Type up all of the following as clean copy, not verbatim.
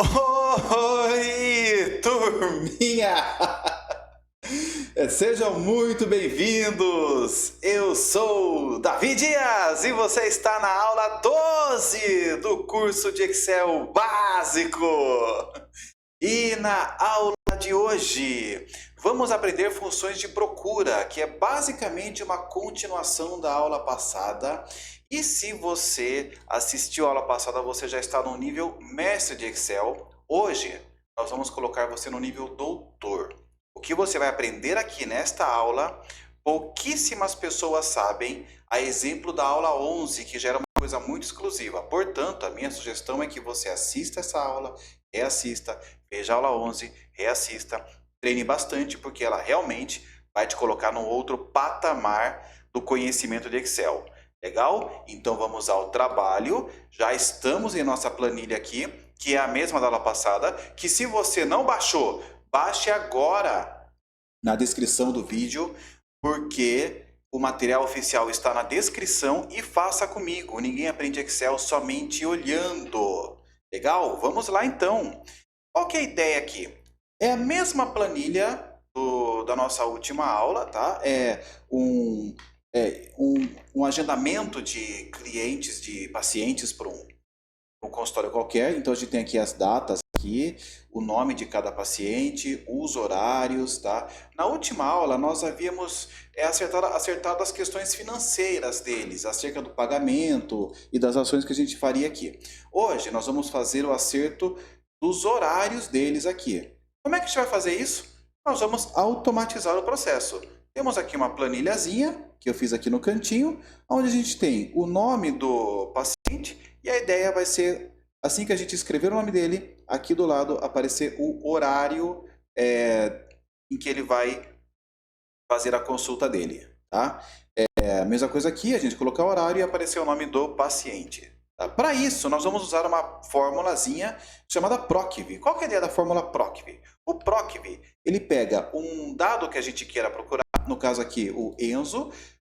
Oi, turminha! Sejam muito bem-vindos! Eu sou Davi Dias e você está na aula 12 do curso de Excel básico. E na aula de hoje, vamos aprender funções de procura, que é basicamente uma continuação da aula passada. E se você assistiu a aula passada, você já está no nível mestre de Excel. Hoje, nós vamos colocar você no nível doutor. O que você vai aprender aqui nesta aula, pouquíssimas pessoas sabem, a exemplo da aula 11, que já era uma coisa muito exclusiva. Portanto, a minha sugestão é que você assista essa aula, reassista, veja a aula 11, reassista, treine bastante, porque ela realmente vai te colocar num outro patamar do conhecimento de Excel. Legal? Então vamos ao trabalho. Já estamos em nossa planilha aqui, que é a mesma da aula passada, que se você não baixou, baixe agora na descrição do vídeo, porque o material oficial está na descrição e faça comigo. Ninguém aprende Excel somente olhando. Legal? Vamos lá então. Qual que é a ideia aqui? É a mesma planilha da nossa última aula, tá? Um agendamento de clientes, de pacientes para um consultório qualquer. Então a gente tem aqui as datas aqui, o nome de cada paciente, os horários, tá? Na última aula nós havíamos acertado as questões financeiras deles, acerca do pagamento e das ações que a gente faria aqui. Hoje nós vamos fazer o acerto dos horários deles aqui. Como é que a gente vai fazer isso? Nós vamos automatizar o processo. Temos aqui uma planilhazinha que eu fiz aqui no cantinho, onde a gente tem o nome do paciente e a ideia vai ser, assim que a gente escrever o nome dele, aqui do lado aparecer o horário em que ele vai fazer a consulta dele. Tá? A mesma coisa aqui, a gente colocar o horário e aparecer o nome do paciente. Tá? Para isso, nós vamos usar uma formulazinha chamada PROCV. Qual que é a ideia da fórmula PROCV? O PROCV, ele pega um dado que a gente queira procurar, no caso aqui o Enzo,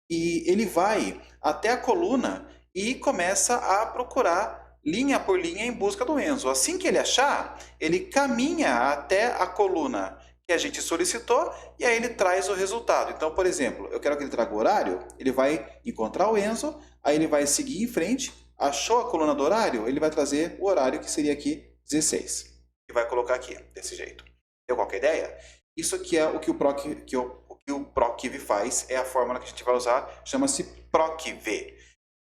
e ele vai até a coluna e começa a procurar linha por linha em busca do Enzo. Assim que ele achar, ele caminha até a coluna que a gente solicitou e aí ele traz o resultado. Então, por exemplo, eu quero que ele traga o horário, ele vai encontrar o Enzo, aí ele vai seguir em frente, achou a coluna do horário, ele vai trazer o horário que seria aqui 16. E vai colocar aqui, desse jeito. Deu qualquer ideia? Isso aqui é o que o PROCV faz, é a fórmula que a gente vai usar, chama-se PROCV.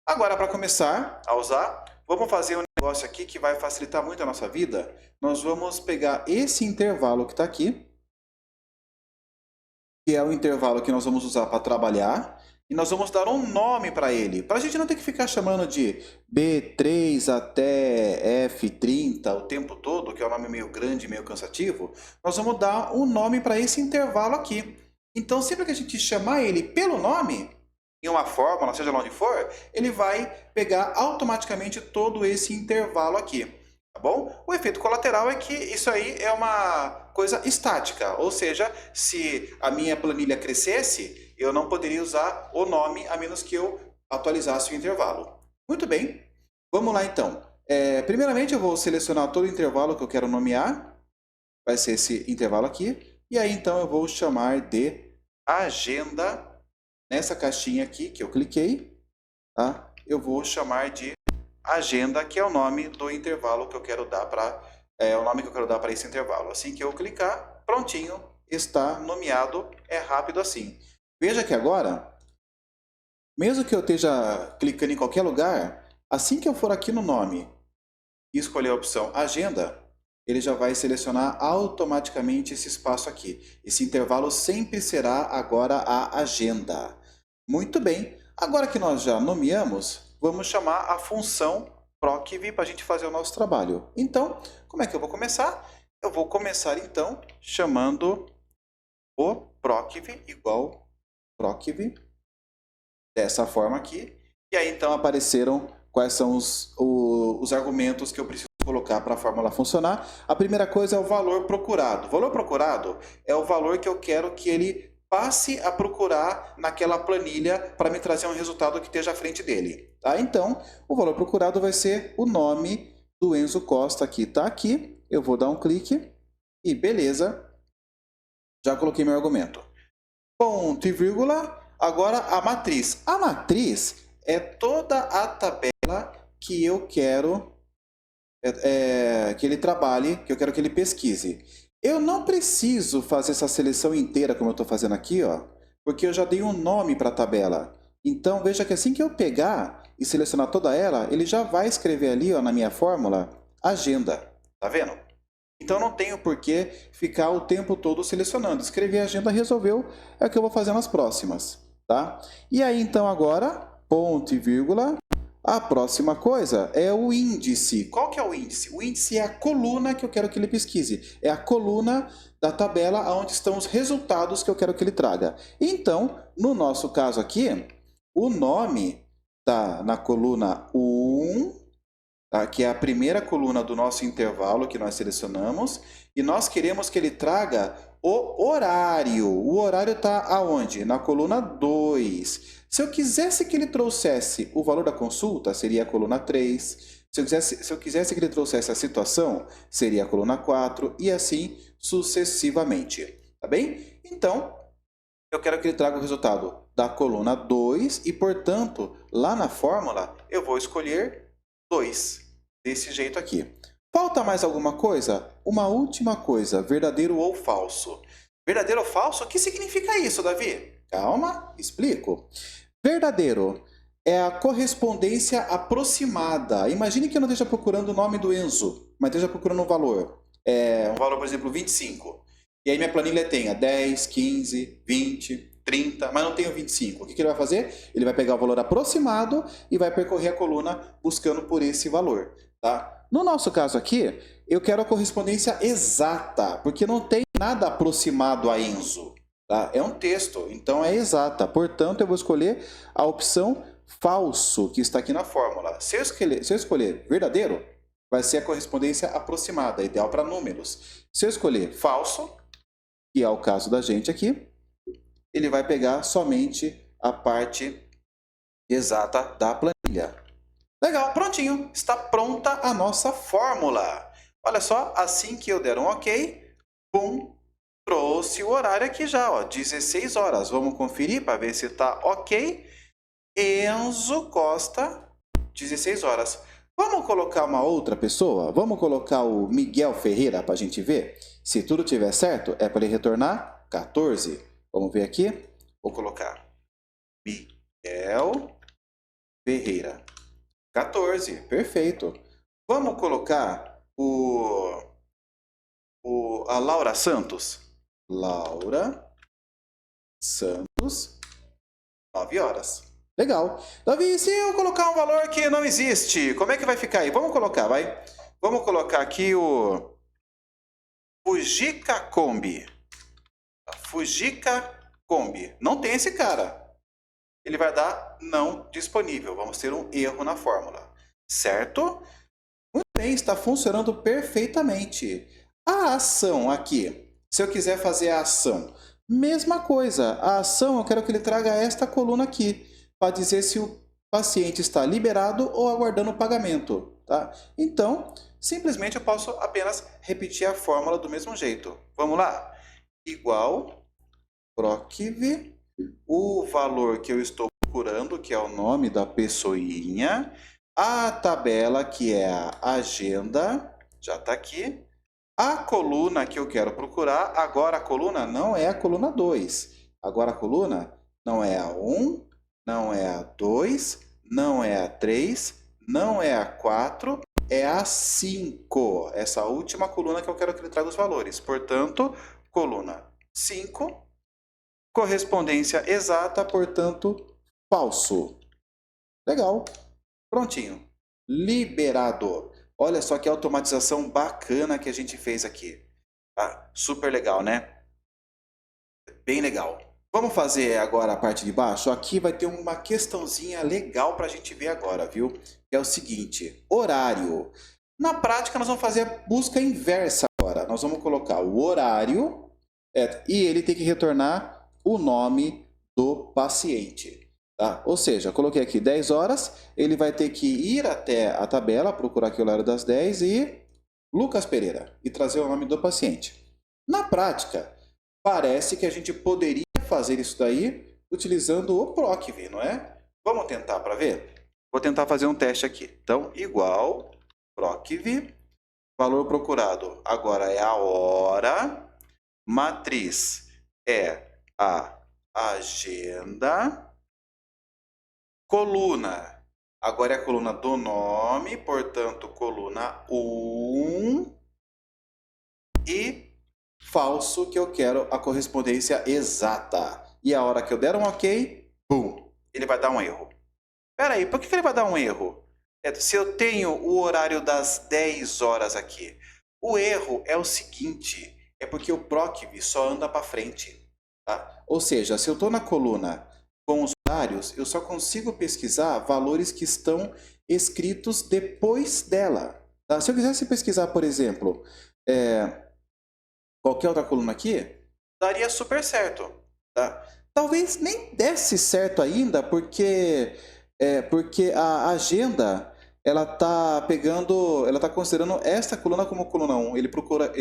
Agora, para começar a usar, vamos fazer um negócio aqui que vai facilitar muito a nossa vida. Nós vamos pegar esse intervalo que está aqui, que é o intervalo que nós vamos usar para trabalhar, e nós vamos dar um nome para ele, para a gente não ter que ficar chamando de B3 até F30 o tempo todo, que é um nome meio grande, meio cansativo. Nós vamos dar um nome para esse intervalo aqui. Então, sempre que a gente chamar ele pelo nome, em uma fórmula, seja lá onde for, ele vai pegar automaticamente todo esse intervalo aqui, tá bom? O efeito colateral é que isso aí é uma coisa estática, ou seja, se a minha planilha crescesse, eu não poderia usar o nome a menos que eu atualizasse o intervalo. Muito bem, vamos lá então. Primeiramente eu vou selecionar todo o intervalo que eu quero nomear, vai ser esse intervalo aqui, e aí então eu vou chamar de agenda. Nessa caixinha aqui que eu cliquei, tá? Eu vou chamar de agenda, que é o nome do intervalo que eu quero dar para o nome que eu quero dar para esse intervalo. Assim que eu clicar, prontinho, está nomeado, é rápido assim. Veja que agora, mesmo que eu esteja clicando em qualquer lugar, assim que eu for aqui no nome e escolher a opção agenda, ele já vai selecionar automaticamente esse espaço aqui. Esse intervalo sempre será agora a agenda. Muito bem, agora que nós já nomeamos, vamos chamar a função PROCV para a gente fazer o nosso trabalho. Então, como é que eu vou começar? Eu vou começar então chamando o PROCV igual PROCV, dessa forma aqui. E aí então apareceram quais são os argumentos que eu preciso colocar para a fórmula funcionar. A primeira coisa é o valor procurado. O valor procurado é o valor que eu quero que ele passe a procurar naquela planilha para me trazer um resultado que esteja à frente dele. Tá? Então, o valor procurado vai ser o nome do Enzo Costa aqui. Tá aqui. eu vou dar um clique e beleza, já coloquei meu argumento. Ponto e vírgula, agora a matriz. A matriz é toda a tabela que eu quero que ele trabalhe, que eu quero que ele pesquise. Eu não preciso fazer essa seleção inteira como eu estou fazendo aqui, ó, porque eu já dei um nome para a tabela. Então veja que assim que eu pegar e selecionar toda ela, ele já vai escrever ali, ó, na minha fórmula, agenda. Tá vendo? Então não tenho por que ficar o tempo todo selecionando. Escrever a agenda, resolveu, é o que eu vou fazer nas próximas. Tá? E aí então agora, ponto e vírgula, a próxima coisa é o índice. Qual que é o índice? O índice é a coluna que eu quero que ele pesquise. É a coluna da tabela onde estão os resultados que eu quero que ele traga. Então, no nosso caso aqui, o nome está na coluna 1, tá? Que é a primeira coluna do nosso intervalo que nós selecionamos. E nós queremos que ele traga o horário. O horário está aonde? Na coluna 2. Se eu quisesse que ele trouxesse o valor da consulta, seria a coluna 3. Se eu quisesse que ele trouxesse a situação, seria a coluna 4. E assim sucessivamente. Tá bem? Então, eu quero que ele traga o resultado da coluna 2 e, portanto, lá na fórmula, eu vou escolher 2. Desse jeito aqui. Falta mais alguma coisa? Uma última coisa, verdadeiro ou falso. Verdadeiro ou falso? O que significa isso, Davi? Calma, explico. Verdadeiro é a correspondência aproximada. Imagine que eu não esteja procurando o nome do Enzo, mas esteja procurando um valor. Um valor, por exemplo, 25. E aí minha planilha tenha 10, 15, 20, 30, mas não tenho 25. O que ele vai fazer? Ele vai pegar o valor aproximado e vai percorrer a coluna buscando por esse valor. Tá? No nosso caso aqui, eu quero a correspondência exata, porque não tem nada aproximado a Enzo. Tá? É um texto, então é exata. Portanto, eu vou escolher a opção falso, que está aqui na fórmula. Se eu escolher verdadeiro, vai ser a correspondência aproximada, ideal para números. Se eu escolher falso, que é o caso da gente aqui, ele vai pegar somente a parte exata da planilha. Legal, prontinho. Está pronta a nossa fórmula. Olha só, assim que eu der um OK, pum, trouxe o horário aqui já, ó, 16 horas. Vamos conferir para ver se está OK. Enzo Costa, 16 horas. Vamos colocar uma outra pessoa? Vamos colocar o Miguel Ferreira para a gente ver? Se tudo estiver certo, é para ele retornar 14. Vamos ver aqui. Vou colocar Miguel Ferreira. 14, perfeito. Vamos colocar a Laura Santos. Laura Santos, 9 horas. Legal. Davi, se eu colocar um valor que não existe, como é que vai ficar aí? Vamos colocar, vai. Vamos colocar aqui o Fujica Kombi. Fujica Kombi. Não tem esse cara. Ele vai dar não disponível. Vamos ter um erro na fórmula. Certo? Muito bem, está funcionando perfeitamente. A ação aqui, se eu quiser fazer a ação, mesma coisa. A ação, eu quero que ele traga esta coluna aqui, para dizer se o paciente está liberado ou aguardando o pagamento. Tá? Então, simplesmente eu posso apenas repetir a fórmula do mesmo jeito. Vamos lá? Igual PROCV, o valor que eu estou procurando, que é o nome da pessoinha, a tabela, que é a agenda, já está aqui, a coluna que eu quero procurar, agora a coluna não é a coluna 2, agora a coluna não é a 1, não é a 2, não é a 3, não é a 4, é a 5, essa última coluna que eu quero que ele traga os valores. Portanto, coluna 5, correspondência exata, portanto, falso. Legal. Prontinho. Liberado. Olha só que automatização bacana que a gente fez aqui. Ah, super legal, né? Bem legal. Vamos fazer agora a parte de baixo? Aqui vai ter uma questãozinha legal para a gente ver agora, viu? Que é o seguinte, horário. Na prática, nós vamos fazer a busca inversa agora. Nós vamos colocar o horário e ele tem que retornar o nome do paciente. Tá? Ou seja, coloquei aqui 10 horas, ele vai ter que ir até a tabela, procurar aqui o horário das 10 e Lucas Pereira, e trazer o nome do paciente. Na prática, parece que a gente poderia fazer isso daí utilizando o PROCV, não é? Vamos tentar para ver? Vou tentar fazer um teste aqui. Então, igual PROCV, valor procurado agora é a hora, matriz é a agenda, coluna, agora é a coluna do nome, portanto, coluna 1, e falso, que eu quero a correspondência exata. E a hora que eu der um ok, bum, ele vai dar um erro. Espera aí, por que ele vai dar um erro? Se eu tenho o horário das 10 horas aqui, o erro é o seguinte, é porque o PROCV só anda para frente. Tá? Ou seja, se eu estou na coluna com os horários, eu só consigo pesquisar valores que estão escritos depois dela. Tá? Se eu quisesse pesquisar, por exemplo, qualquer outra coluna aqui, daria super certo. Tá? Talvez nem desse certo ainda, porque a agenda ela está considerando esta coluna como coluna 1. Ele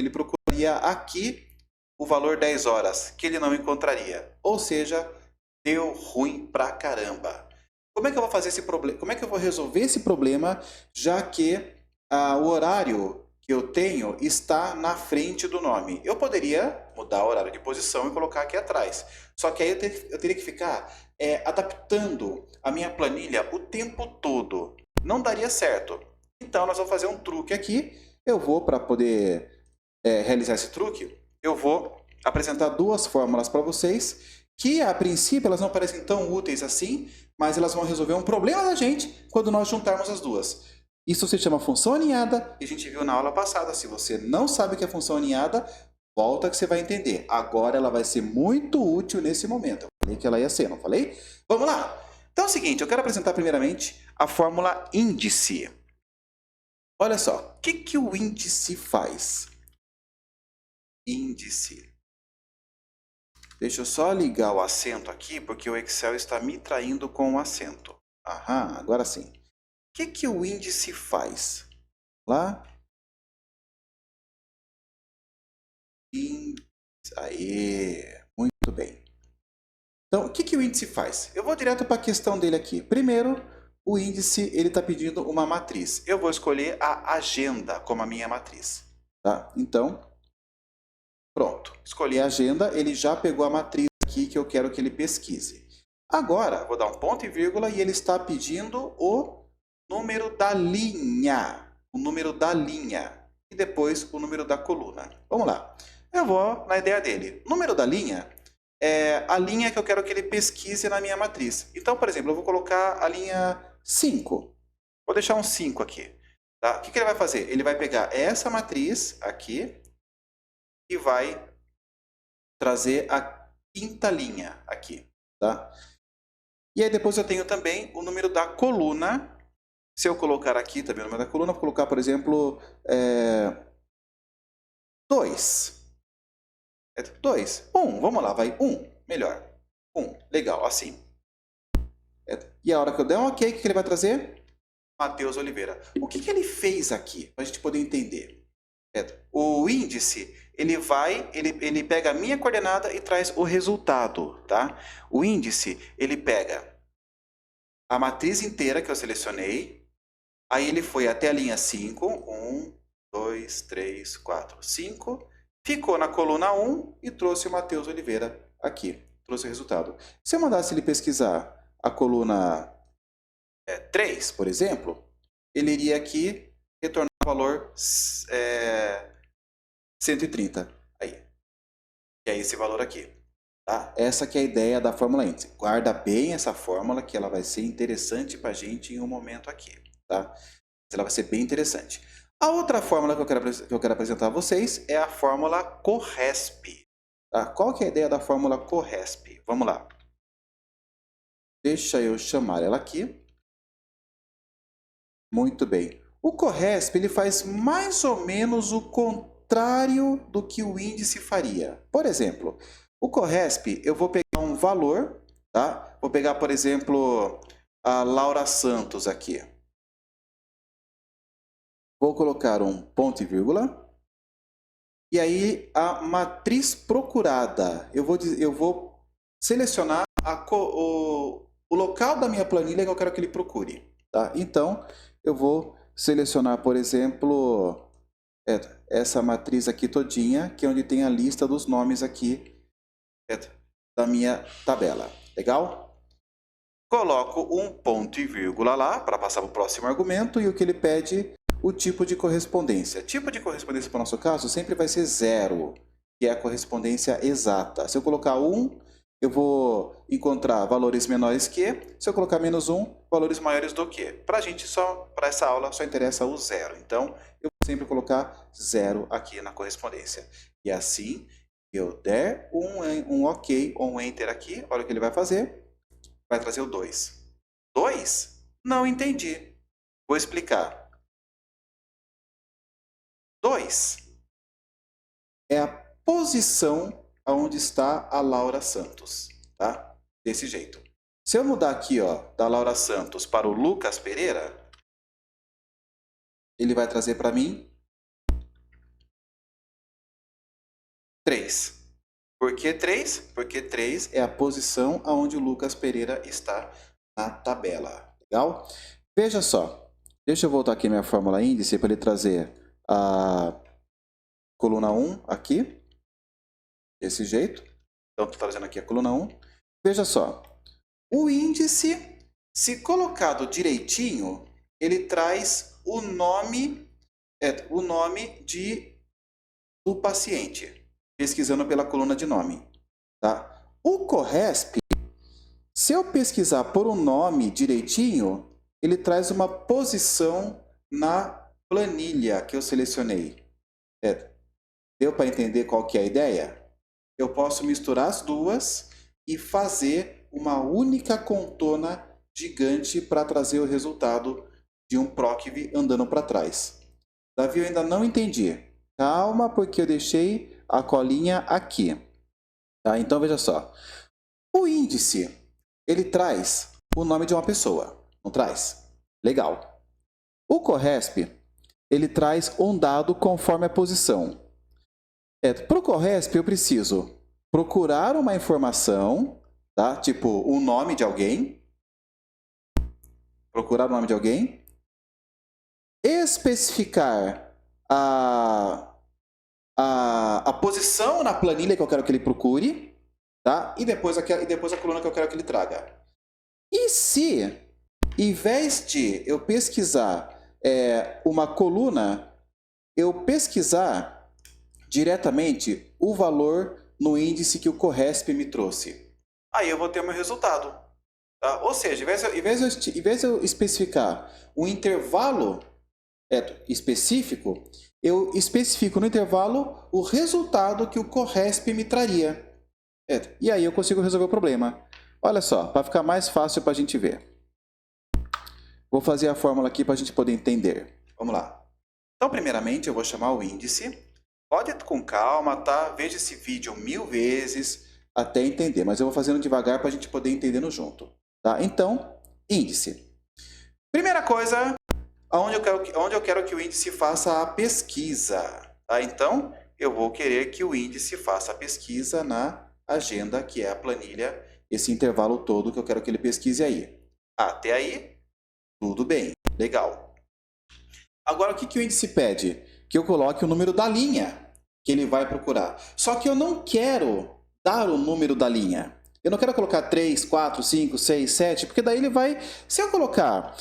procuraria aqui o valor 10 horas, que ele não encontraria. Ou seja, deu ruim pra caramba. Como é que eu vou fazer esse problema? Como é que eu vou resolver esse problema, já que o horário que eu tenho está na frente do nome? Eu poderia mudar o horário de posição e colocar aqui atrás. Só que aí eu teria que ficar adaptando a minha planilha o tempo todo. Não daria certo. Então, nós vamos fazer um truque aqui. Eu vou, para poder realizar esse truque, eu vou apresentar duas fórmulas para vocês, que a princípio elas não parecem tão úteis assim, mas elas vão resolver um problema da gente quando nós juntarmos as duas. Isso se chama função aninhada, e a gente viu na aula passada. Se você não sabe o que é função aninhada, volta que você vai entender. Agora ela vai ser muito útil nesse momento. Eu falei que ela ia ser, não falei? Vamos lá! Então é o seguinte, eu quero apresentar primeiramente a fórmula índice. Olha só, o que o índice faz? Índice. Deixa eu só ligar o acento aqui, porque o Excel está me traindo com o acento. Aham, agora sim. O que o índice faz? Lá. Aê, muito bem. Então, o que o índice faz? Eu vou direto para a questão dele aqui. Primeiro, o índice está pedindo uma matriz. Eu vou escolher a agenda como a minha matriz. Tá? Então, pronto. Escolhi a agenda, ele já pegou a matriz aqui que eu quero que ele pesquise. Agora, vou dar um ponto e vírgula e ele está pedindo o número da linha. O número da linha. E depois o número da coluna. Vamos lá. Eu vou na ideia dele. O número da linha é a linha que eu quero que ele pesquise na minha matriz. Então, por exemplo, eu vou colocar a linha 5. Vou deixar um 5 aqui. Tá? O que ele vai fazer? Ele vai pegar essa matriz aqui e vai trazer a quinta linha aqui. Tá? E aí depois eu tenho também o número da coluna. Se eu colocar aqui também o número da coluna, vou colocar, por exemplo, 2. 2. 1, vamos lá, vai 1, melhor. 1, legal, assim. E a hora que eu der um ok, o que ele vai trazer? Matheus Oliveira. O que ele fez aqui, para a gente poder entender? O índice, ele pega a minha coordenada e traz o resultado, tá? O índice, ele pega a matriz inteira que eu selecionei, aí ele foi até a linha 5, 1, 2, 3, 4, 5, ficou na coluna 1 e trouxe o Matheus Oliveira aqui, trouxe o resultado. Se eu mandasse ele pesquisar a coluna 3, por exemplo, ele iria aqui retornar o valor 130. Aí. E é esse valor aqui. Tá? Essa que é a ideia da fórmula índice. Guarda bem essa fórmula, que ela vai ser interessante para a gente em um momento aqui. Tá? Ela vai ser bem interessante. A outra fórmula que eu quero apresentar a vocês é a fórmula CORRESP. Tá? Qual que é a ideia da fórmula CORRESP? Vamos lá. Deixa eu chamar ela aqui. Muito bem. O CORRESP ele faz mais ou menos o contrário do que o índice faria. Por exemplo, o CORRESP eu vou pegar um valor, tá? Vou pegar, por exemplo, a Laura Santos aqui. vou colocar um ponto e vírgula. E aí, a matriz procurada. Eu vou selecionar o local da minha planilha que eu quero que ele procure. Tá? Então, eu vou selecionar, por exemplo, essa matriz aqui todinha, que é onde tem a lista dos nomes aqui da minha tabela. Legal? Coloco um ponto e vírgula lá para passar para o próximo argumento e o que ele pede, o tipo de correspondência. Tipo de correspondência para o nosso caso sempre vai ser 0, que é a correspondência exata. Se eu colocar 1, eu vou encontrar valores menores que. Se eu colocar menos 1, valores maiores do que. Para a gente, para essa aula, só interessa o 0. Então, eu vou sempre colocar 0 aqui na correspondência. E assim, eu der um OK ou um Enter aqui, olha o que ele vai fazer. Vai trazer o 2. 2? Não entendi. Vou explicar. 2 é a posição onde está a Laura Santos. Tá? Desse jeito. Se eu mudar aqui, ó, da Laura Santos para o Lucas Pereira, ele vai trazer para mim 3. Por que 3? Porque 3 é a posição onde o Lucas Pereira está na tabela. Legal? Veja só. Deixa eu voltar aqui minha fórmula índice para ele trazer a coluna 1 aqui. Desse jeito. Então, estou trazendo aqui a coluna 1. Veja só. O índice, se colocado direitinho, ele traz o nome do paciente, pesquisando pela coluna de nome. Tá? O CORRESP, se eu pesquisar por um nome direitinho, ele traz uma posição na planilha que eu selecionei. Deu para entender qual que é a ideia? Eu posso misturar as duas e fazer uma única contona gigante para trazer o resultado de um PROCV andando para trás. Davi, eu ainda não entendi. Calma, porque eu deixei a colinha aqui. Tá? Então, veja só. O índice, ele traz o nome de uma pessoa, não traz? Legal. O CORRESP, ele traz um dado conforme a posição. Para o CORRESP, eu preciso procurar uma informação, tá? Tipo o nome de alguém. Procurar o nome de alguém. Especificar a posição na planilha que eu quero que ele procure, tá? E depois a coluna que eu quero que ele traga. E se, em vez de eu pesquisar uma coluna, eu pesquisar diretamente o valor no índice que o CORRESP me trouxe. Aí eu vou ter o meu resultado. Tá? Ou seja, em vez de eu especificar um intervalo específico, eu especifico no intervalo o resultado que o CORRESP me traria. E aí eu consigo resolver o problema. Olha só, para ficar mais fácil para a gente ver. Vou fazer a fórmula aqui para a gente poder entender. Vamos lá. Então, primeiramente, eu vou chamar o índice. Pode ir com calma, tá? Veja esse vídeo 1000 vezes até entender. Mas eu vou fazendo devagar para a gente poder entendendo junto. Tá? Então, índice. Primeira coisa, onde eu quero que o índice faça a pesquisa. Tá? Então, eu vou querer que o índice faça a pesquisa na agenda, que é a planilha, esse intervalo todo que eu quero que ele pesquise aí. Até aí, tudo bem, legal. Agora, o que o índice pede? Que eu coloque o número da linha que ele vai procurar. Só que eu não quero dar o número da linha. Eu não quero colocar 3, 4, 5, 6, 7, porque daí ele vai... Se eu colocar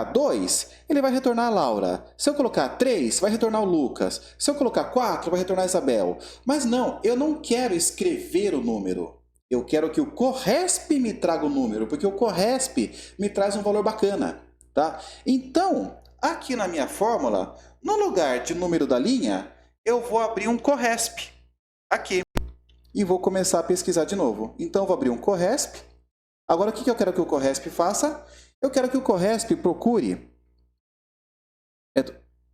2, ele vai retornar a Laura. Se eu colocar 3, vai retornar o Lucas. Se eu colocar 4, vai retornar a Isabel. Mas não, eu não quero escrever o número. Eu quero que o CORRESP me traga o número, porque o CORRESP me traz um valor bacana. Tá? Então, aqui na minha fórmula, no lugar de número da linha, eu vou abrir um CORRESP. Aqui. E vou começar a pesquisar de novo. Então, eu vou abrir um CORRESP. Agora, o que eu quero que o CORRESP faça? Eu quero que o CORRESP procure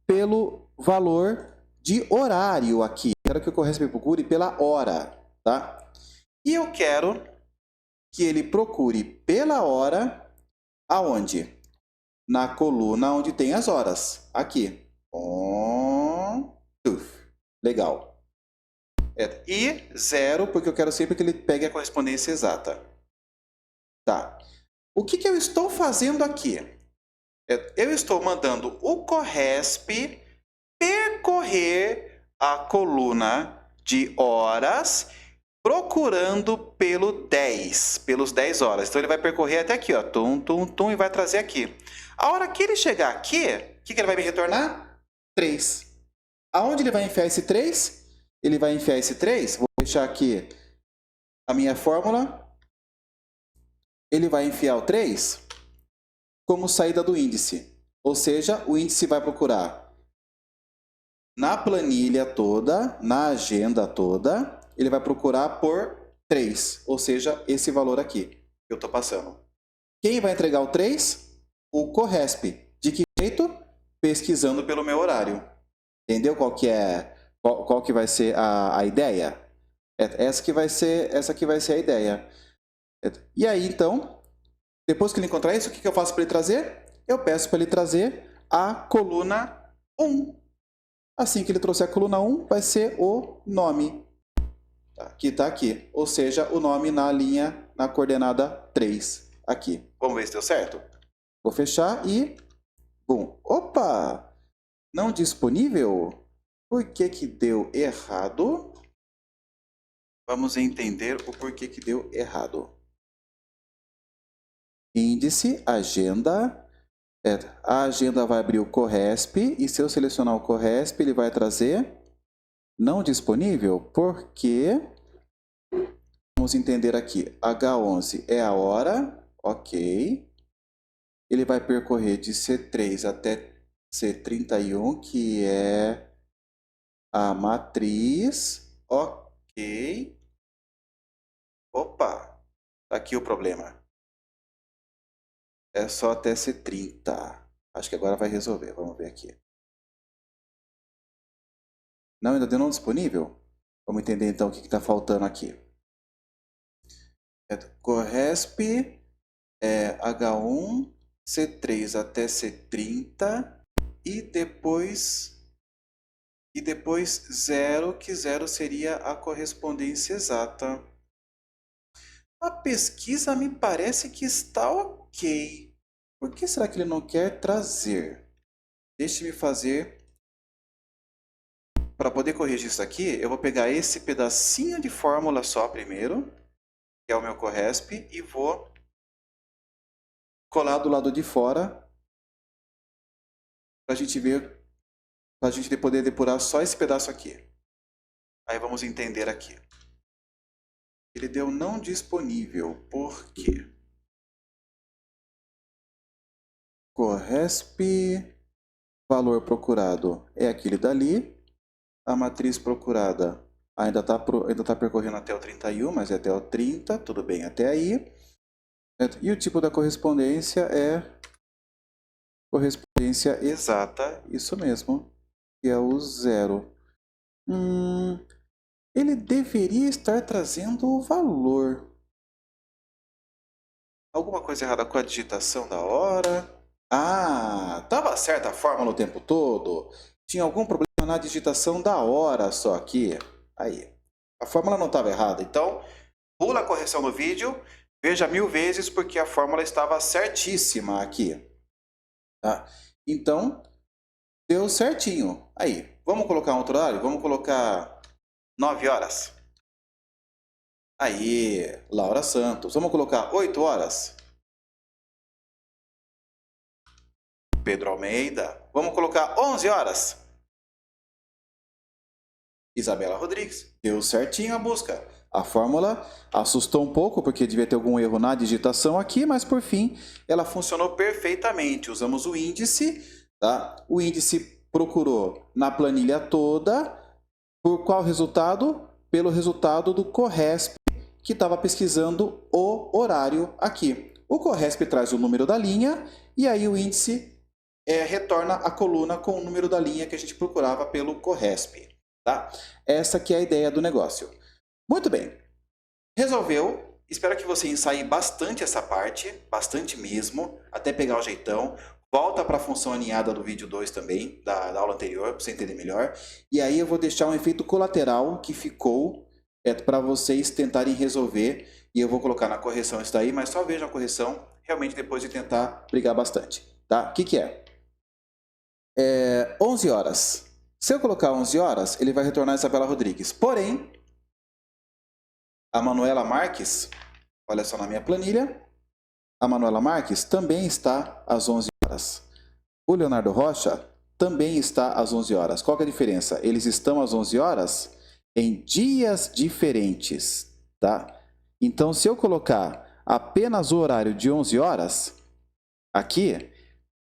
pelo valor de horário aqui. Eu quero que o CORRESP procure pela hora. Tá? E eu quero que ele procure pela hora aonde? na coluna onde tem as horas. Aqui. Legal. E 0, porque eu quero sempre que ele pegue a correspondência exata. Tá. O que eu estou fazendo aqui? Eu estou mandando o Corresp percorrer a coluna de horas procurando pelos 10 horas. Então ele vai percorrer até aqui, ó, e vai trazer aqui. A hora que ele chegar aqui, o que ele vai me retornar? 3. Aonde ele vai enfiar esse 3? Ele vai enfiar esse 3, vou deixar aqui a minha fórmula. Ele vai enfiar o 3 como saída do índice. Ou seja, o índice vai procurar na planilha toda, na agenda toda, ele vai procurar por 3, ou seja, esse valor aqui que eu estou passando. Quem vai entregar o 3? O Corresp. De que jeito? Pesquisando pelo meu horário. Entendeu qual que vai ser a ideia? Essa que vai ser a ideia. E aí, então, depois que ele encontrar isso, o que eu faço para ele trazer? Eu peço para ele trazer a coluna 1. Assim que ele trouxer a coluna 1, vai ser o nome. Que está aqui. Ou seja, o nome na linha, na coordenada 3. Aqui. Vamos ver se deu certo? Vou fechar e... Bum. Opa! Não disponível? Por que deu errado? Vamos entender o porquê que deu errado. Índice, agenda. A agenda vai abrir o Corresp e se eu selecionar o Corresp, ele vai trazer não disponível, porque vamos entender aqui, H11 é a hora, ok. Ele vai percorrer de C3 até C31, que é a matriz, ok. Opa, tá aqui o problema. É só até C30. Acho que agora vai resolver. Vamos ver aqui. Não, ainda deu não disponível? Vamos entender então o que está faltando aqui. Corresp é H1, C3 até C30 e depois 0, que 0 seria a correspondência exata. A pesquisa me parece que está ok. Por que será que ele não quer trazer? Deixe-me fazer... Para poder corrigir isso aqui, eu vou pegar esse pedacinho de fórmula só primeiro, que é o meu Corresp, e vou colar do lado de fora, para a gente ver, para a gente poder depurar só esse pedaço aqui. Aí vamos entender aqui. Ele deu não disponível, por quê? Corresp, valor procurado é aquele dali. A matriz procurada ainda tá percorrendo até o 31, mas é até o 30, tudo bem até aí. E o tipo da correspondência é correspondência exata, isso mesmo, que é o 0. Ele deveria estar trazendo o valor. Alguma coisa errada com a digitação da hora? Ah, estava certa a fórmula o tempo todo? Tinha algum problema na digitação da hora só aqui? Aí, a fórmula não estava errada, então pula a correção do vídeo, veja 1000 vezes porque a fórmula estava certíssima aqui. Tá? Então, deu certinho. Aí, vamos colocar um outro horário? Vamos colocar 9 horas. Aí, Laura Santos. Vamos colocar 8 horas? Pedro Almeida. Vamos colocar 11 horas? Isabela Rodrigues. Deu certinho a busca. A fórmula assustou um pouco porque devia ter algum erro na digitação aqui, mas por fim ela funcionou perfeitamente. Usamos o índice, tá? O índice procurou na planilha toda. Por qual resultado? Pelo resultado do Corresp, que estava pesquisando o horário aqui. O Corresp traz o número da linha e aí o índice retorna a coluna com o número da linha que a gente procurava pelo Corresp. Tá? Essa aqui é a ideia do negócio. Muito bem. Resolveu. Espero que você ensaie bastante essa parte, bastante mesmo, até pegar o jeitão. Volta para a função aninhada do vídeo 2 também, da aula anterior, para você entender melhor. E aí eu vou deixar um efeito colateral que ficou para vocês tentarem resolver. E eu vou colocar na correção isso daí, mas só vejam a correção realmente depois de tentar brigar bastante. Tá? O que é? 11 horas. Se eu colocar 11 horas, ele vai retornar a Isabela Rodrigues. Porém, a Manuela Marques, olha só na minha planilha, a Manuela Marques também está às 11 horas. O Leonardo Rocha também está às 11 horas. Qual que é a diferença? Eles estão às 11 horas em dias diferentes, tá? Então, se eu colocar apenas o horário de 11 horas, aqui,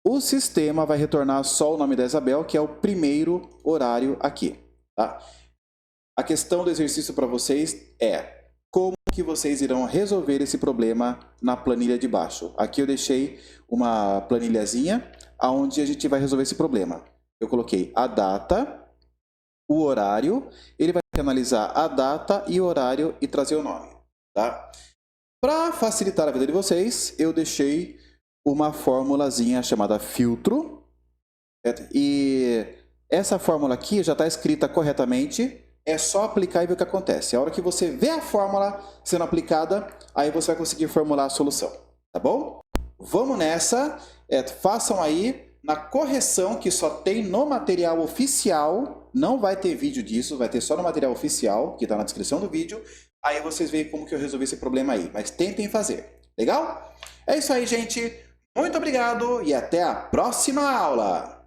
o sistema vai retornar só o nome da Isabel, que é o primeiro horário aqui, tá? A questão do exercício para vocês é como que vocês irão resolver esse problema na planilha de baixo. Aqui eu deixei uma planilhazinha onde a gente vai resolver esse problema. Eu coloquei a data, o horário, ele vai analisar a data e o horário e trazer o nome, tá? Para facilitar a vida de vocês, eu deixei uma formulazinha chamada filtro, e essa fórmula aqui já está escrita corretamente. É só aplicar e ver o que acontece. A hora que você vê a fórmula sendo aplicada, aí você vai conseguir formular a solução, tá bom? Vamos nessa, façam aí na correção que só tem no material oficial, não vai ter vídeo disso, vai ter só no material oficial, que está na descrição do vídeo, aí vocês veem como que eu resolvi esse problema aí, mas tentem fazer, legal? É isso aí, gente, muito obrigado e até a próxima aula!